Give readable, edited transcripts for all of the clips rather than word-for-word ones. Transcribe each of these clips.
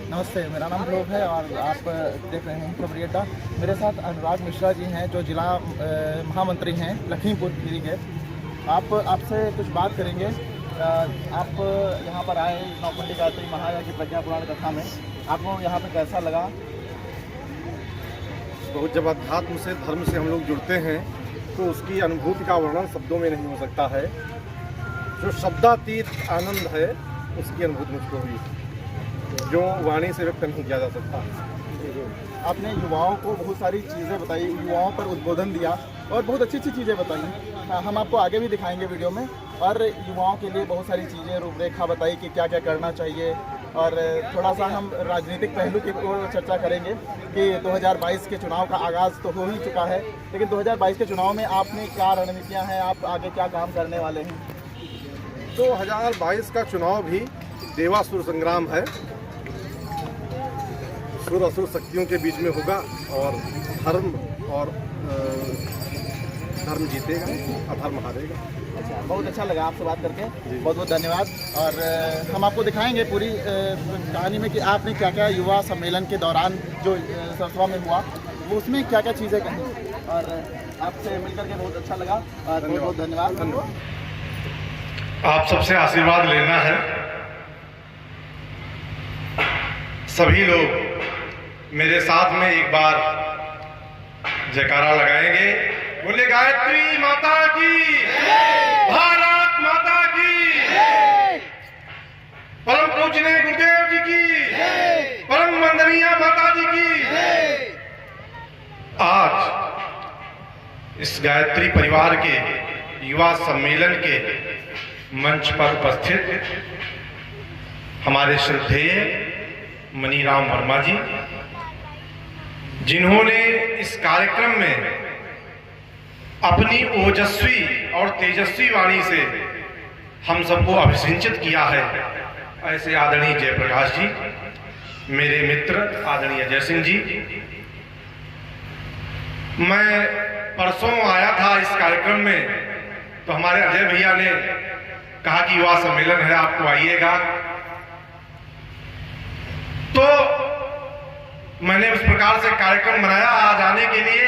नमस्ते, मेरा नाम ध्रुव है और आप देख रहे हैं खबरी अड्डा। मेरे साथ अनुराग मिश्रा जी हैं जो जिला महामंत्री हैं लखीमपुर खीरी के। आपसे कुछ बात करेंगे। आप यहाँ पर आए नौकुंडी गायत्री महाया की प्रज्ञा पुराण कथा में, आपको यहाँ पे कैसा लगा? बहुत जब अध्यात्म से धर्म से हम लोग जुड़ते हैं तो उसकी अनुभूति का वर्णन शब्दों में नहीं हो सकता है। जो शब्दातीत आनंद है उसकी अनुभूति मुझको हुई, जो वाणी से व्यक्त नहीं किया जा सकता। आपने युवाओं को बहुत सारी चीज़ें बताई, युवाओं पर उद्बोधन दिया और बहुत अच्छी अच्छी चीज़ें बताई। हम आपको आगे भी दिखाएंगे वीडियो में। और युवाओं के लिए बहुत सारी चीज़ें, रूपरेखा बताई कि क्या क्या करना चाहिए। और थोड़ा सा हम राजनीतिक पहलू की ओर चर्चा करेंगे कि 2022 के चुनाव का आगाज़ तो हो ही चुका है, लेकिन 2022 के चुनाव में आपने क्या रणनीतियाँ हैं, आप आगे क्या काम करने वाले हैं? 2022 का चुनाव भी देवासुर संग्राम है। सुर असुर शक्तियों के बीच में होगा और धर्म जीतेगा, अधर्म हारेगा। अच्छा, बहुत अच्छा लगा आपसे बात करके, बहुत बहुत धन्यवाद। और हम आपको दिखाएंगे पूरी कहानी में कि आपने क्या क्या युवा सम्मेलन के दौरान जो सरसवा में हुआ वो उसमें क्या क्या चीज़ें कहीं। और आपसे मिलकर के बहुत अच्छा लगा और बहुत बहुत धन्यवाद। आप सबसे आशीर्वाद लेना है। सभी लोग मेरे साथ में एक बार जयकारा लगाएंगे। बोले गायत्री माता की, भारत माता की, परम पूजनीय गुरुदेव जी की, परम वंदनीय माता जी की। आज इस गायत्री परिवार के युवा सम्मेलन के मंच पर उपस्थित हमारे श्रद्धेय मनीराम वर्मा जी, जिन्होंने इस कार्यक्रम में अपनी ओजस्वी और तेजस्वी वाणी से हम सबको अभिसिंचित किया है, ऐसे आदरणीय जयप्रकाश जी, मेरे मित्र आदरणीय अजय सिंह जी। मैं परसों आया था इस कार्यक्रम में तो हमारे अजय भैया ने कहा कि युवा सम्मेलन है, आपको आइएगा। तो मैंने उस प्रकार से कार्यक्रम बनाया आज आने के लिए।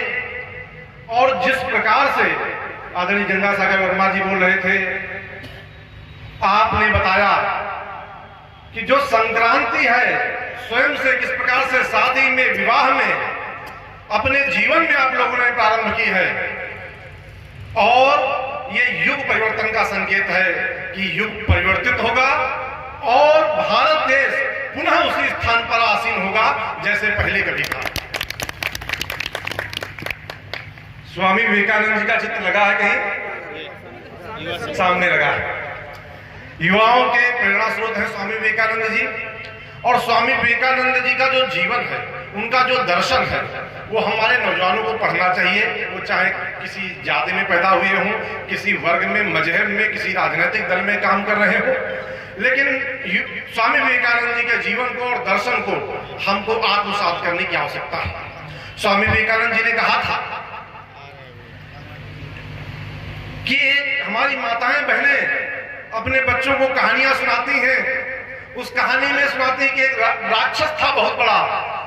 और जिस प्रकार से आदरणीय गंगासागर वर्मा जी बोल रहे थे, आपने बताया कि जो संक्रांति है स्वयं से किस प्रकार से शादी में, विवाह में, अपने जीवन में आप लोगों ने प्रारंभ की है। और ये युग परिवर्तन का संकेत है कि युग परिवर्तित होगा और भारत देश पुनः उसी स्थान पर आसीन होगा जैसे पहले कभी था। स्वामी विवेकानंद जी का चित्र लगा है कहीं सामने लगा है। युवाओं के प्रेरणा स्रोत है स्वामी विवेकानंद जी। और स्वामी विवेकानंद जी का जो जीवन है, उनका जो दर्शन है, वो हमारे नौजवानों को पढ़ना चाहिए। वो चाहे किसी जाति में पैदा हुए हों, किसी वर्ग में, मजहब में, किसी राजनीतिक दल में काम कर रहे हो, लेकिन स्वामी विवेकानंद जी के जीवन को और दर्शन को हमको आत्मसात करने की आवश्यकता है। स्वामी विवेकानंद जी ने कहा था कि हमारी माताएं बहनें अपने बच्चों को कहानियां सुनाती हैं। उस कहानी में सुनाती कि एक राक्षस था बहुत बड़ा,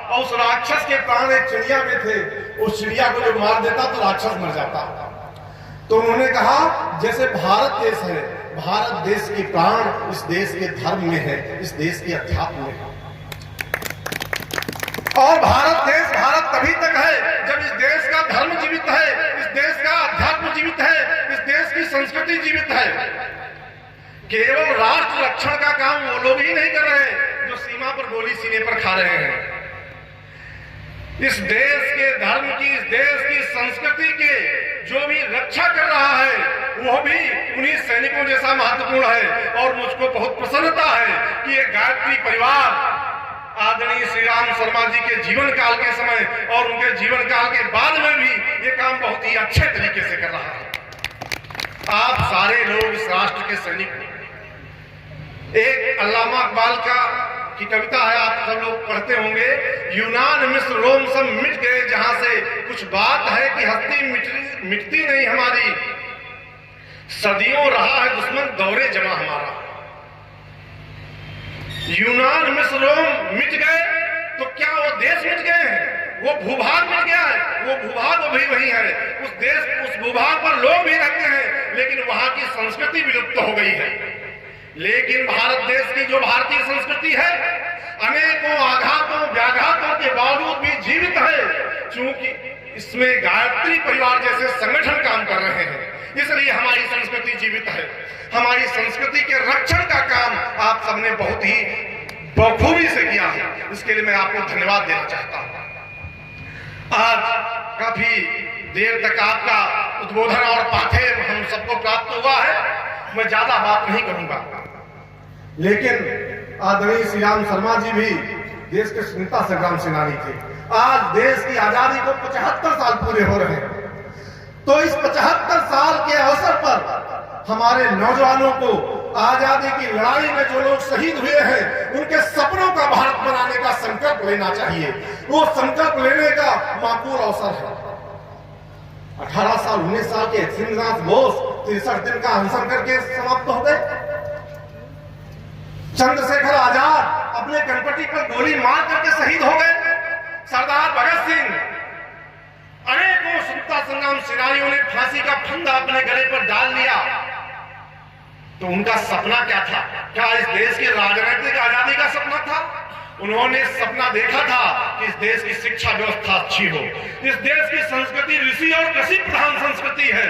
और उस राक्षस के प्राण एक चिड़िया में थे। उस चिड़िया को जो मार देता तो राक्षस मर जाता। तो उन्होंने कहा जैसे भारत देश है, भारत देश के प्राण इस देश के धर्म में है, इस देश के अध्यात्म में है। और भारत तभी तक है जब इस देश का धर्म जीवित है, इस देश का अध्यात्म जीवित है, इस देश की संस्कृति जीवित है। केवल राष्ट्र रक्षण का काम वो लोग ही नहीं कर रहे जो सीमा पर गोली सीने पर खा रहे हैं। इस देश के धर्म की, इस देश की संस्कृति के जो भी रक्षा कर रहा है वो भी उन्हीं सैनिकों जैसा महत्वपूर्ण है। और मुझको बहुत प्रसन्नता है कि ये गायत्री परिवार आदरणीय श्री राम शर्मा जी के जीवन काल के समय और उनके जीवन काल के बाद में भी ये काम बहुत ही अच्छे तरीके से कर रहा है। आप सारे लोग इस राष्ट्र के सैनिक हो। एक अल्लामा इकबाल की कविता है, आप सब लोग पढ़ते होंगे, यूनान मिस्र रोम सब मिट गए जहां से, कुछ बात है कि हस्ती मिटती नहीं हमारी, सदियों रहा है दुश्मन दौरे जमा हमारा। यूनान मिस्र रोम मिट गए वो भूभाग मिल गया है, वो भूभाग भी वही है, उस भूभाग पर लोग भी रहते हैं, लेकिन वहां की संस्कृति विलुप्त हो गई है। लेकिन भारत देश की जो भारतीय संस्कृति है अनेकों आघातों व्याघातों के बावजूद भी जीवित है, क्योंकि इसमें गायत्री परिवार जैसे संगठन काम कर रहे हैं, इसलिए हमारी संस्कृति जीवित है। हमारी संस्कृति के रक्षण का काम आप सबने बहुत ही बखूबी से किया है, इसके लिए मैं आपको धन्यवाद देना चाहता हूं। आज काफी देर तक आपका उद्बोधन और पाठ्य हम सबको प्राप्त हुआ है, मैं ज्यादा बात नहीं करूंगा, लेकिन आदरणीय श्री राम शर्मा जी भी देश के स्वतंत्रता संग्राम सेनानी थे। आज देश की आजादी को 75 साल पूरे हो रहे हैं, तो इस 75 साल के अवसर पर हमारे नौजवानों को आजादी की लड़ाई में जो लोग शहीद हुए हैं उनके सपनों का भारत बनाने का संकल्प लेना चाहिए। वो संकल्प लेने का माकूल अवसर है। 18 साल 19 साल के सिंहनाथ बोस 63 दिन का अनशन करके समाप्त हो गए। चंद्रशेखर आजाद अपने कनपटी पर गोली मार करके शहीद हो गए। सरदार भगत सिंह, अनेकों स्वतंत्रता संग्राम सेनानियों ने फांसी का फंदा अपने गले पर डाल लिया, तो उनका सपना क्या था? क्या इस देश की राजनीतिक आजादी का सपना था? उन्होंने सपना देखा था कि इस देश की शिक्षा व्यवस्था अच्छी हो, इस देश की संस्कृति ऋषि और कृषि प्रधान संस्कृति है,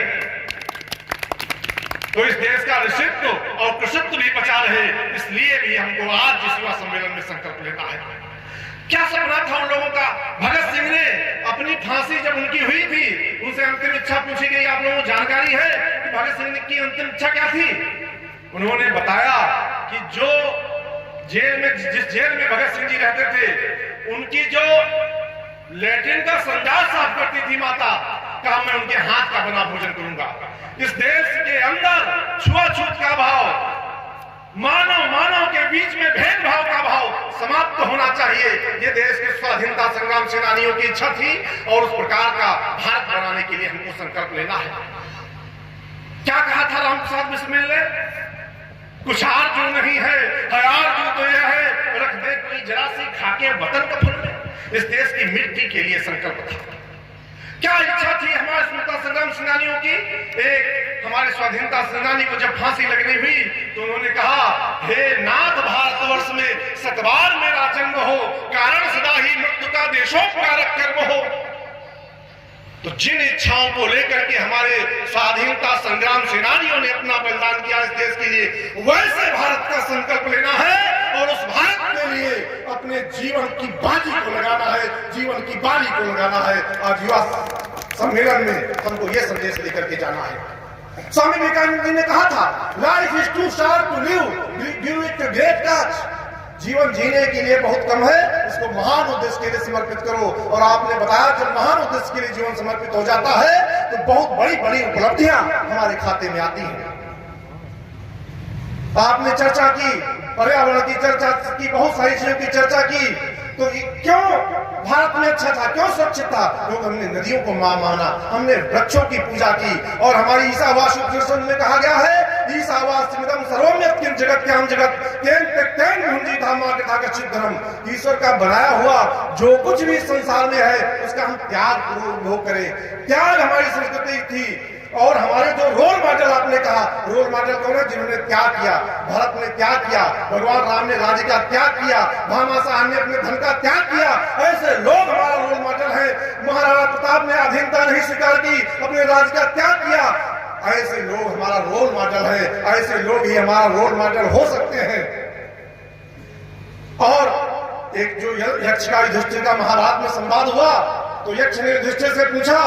तो इस देश का ऋषित्व और कृषित्व भी बचा रहे। इसलिए भी हमको आज इस युवा सम्मेलन में संकल्प लेना है। क्या सपना था उन लोगों का? भगत सिंह ने अपनी फांसी जब उनकी हुई थी, उनसे अंतिम इच्छा पूछी गई, आप लोगों को जानकारी है कि भगत सिंह की अंतिम इच्छा क्या थी? उन्होंने बताया कि जो जिस जेल में भगत सिंह जी रहते थे, उनकी जो लैट्रिन का संडास साफ करती थी माता, कहा मैं उनके हाथ का बना भोजन करूंगा। इस देश के अंदर छुआछूत का भाव, मानव के बीच में भेदभाव का भाव समाप्त होना चाहिए। ये देश के स्वाधीनता संग्राम सेनानियों की इच्छा थी और उस प्रकार का भारत बनाने के लिए हमको संकल्प लेना है। क्या कहा था रामप्रसाद बिस्मिल ने? कुछ आर जो नहीं है, हयार जो तो यह है, रख दे कोई जरा सी खाके वतन कफन में। इस देश की मिट्टी के लिए संकल्प था। क्या इच्छा थी हमारे स्वतंत्रता संग्राम सेनानियों की? एक हमारे स्वाधीनता सेनानी को जब फांसी लगनी हुई तो उन्होंने कहा, हे नाथ भारतवर्ष में सतबार मेरा जन्म हो, कारण सदा ही मृत्यु का देशोपकारक कर्म हो। तो जिन इच्छाओं को लेकर के हमारे स्वाधीनता संग्राम सेनानियों ने अपना बलिदान किया इस देश के लिए, वैसे भारत का संकल्प लेना है और उस भारत के लिए अपने जीवन की बाजी को लगाना है, जीवन की बाली को लगाना है। आज युवा सम्मेलन में हमको ये संदेश लेकर के जाना है। स्वामी विवेकानंद जी ने कहा था, life is too short to live it great cause. जीवन जीने के लिए बहुत कम है, इसको महान उद्देश्य के लिए समर्पित करो। और आपने बताया जब महान उद्देश्य के लिए जीवन समर्पित हो जाता है तो बहुत बड़ी बड़ी उपलब्धियां हमारे खाते में आती हैं। आपने चर्चा की, पर्यावरण की चर्चा की, बहुत सारी चीजों की चर्चा की, तो क्यों भारत में अच्छा था, क्यों स्वच्छ था? लोग हमने नदियों को मां माना, हमने वृक्षों की पूजा की, और हमारी ईसावास उपनिषद में कहा गया है, ईसावास सर्वम्यत किम जगत के हम जगत तेन भुंजी धामा के था धर्म। ईश्वर का बनाया हुआ जो कुछ भी संसार में है उसका हम त्याग पूर्वक करें। त्याग हमारी संस्कृति थी। और हमारे जो रोल मॉडल, आपने कहा रोल मॉडल कौन है? जिन्होंने त्याग किया। भरत ने त्याग किया, भगवान राम ने राज्य का त्याग किया, भामा साहब ने अपने धन का त्याग किया। ऐसे लोग हमारा रोल मॉडल है। महाराणा प्रताप ने अधीनता नहीं स्वीकार की, अपने राज्य का त्याग किया। ऐसे लोग हमारा रोल मॉडल है। ऐसे लोग ही हमारा रोल मॉडल हो सकते हैं। और एक जो यक्ष का युधिष्ठिर का महाभारत में संवाद हुआ तो यक्ष ने युधिष्ठिर से पूछा,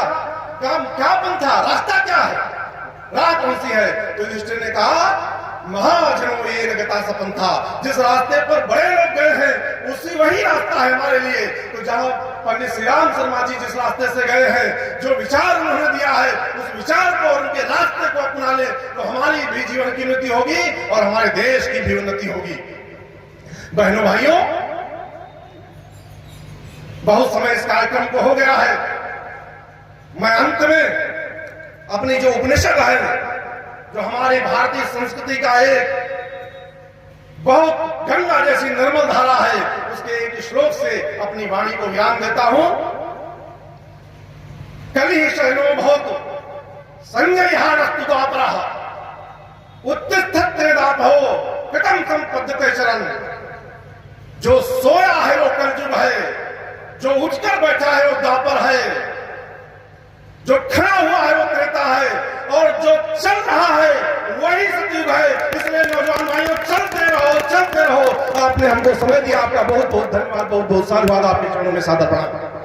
क्या पंथा, रास्ता क्या है, राह कौन सी है? तो युधिष्ठिर ने कहा, महाजनों ये गता सपंथा, जिस रास्ते पर बड़े लोग गए हैं उसी वही रास्ता है हमारे लिए। तो जहां पंडित श्री राम शर्मा जी जिस रास्ते से गए हैं, जो विचार उन्होंने दिया है, उस विचार को और उनके रास्ते को अपना ले तो हमारी भी जीवन की उन्नति होगी और हमारे देश की भी उन्नति होगी। बहनों भाइयों, बहुत समय इस कार्यक्रम को हो गया है। मैं अंत में अपनी जो उपनिषद है, जो हमारी भारतीय संस्कृति का एक बहुत गंगा जैसी निर्मल धारा है, उसके एक श्लोक से अपनी वाणी को विराम देता हूं। कलि शयनो भवतु संजयहारस्तु द्वापरः उत्तिष्ठते दाभो पितम संपद्यते शरण। जो सोया है वो कलयुग है, जो उठकर बैठा है वो द्वापर है, जो खड़ा हुआ है वो त्रेता है, और जो चल रहा है वही सतयुग है। इसलिए नौजवान भाइयों चलते रहो, चलते रहो। आपने हमको समय दिया, आपका बहुत बहुत धन्यवाद, बहुत बहुत साधुवाद, आपके चरणों में सादर प्रणाम।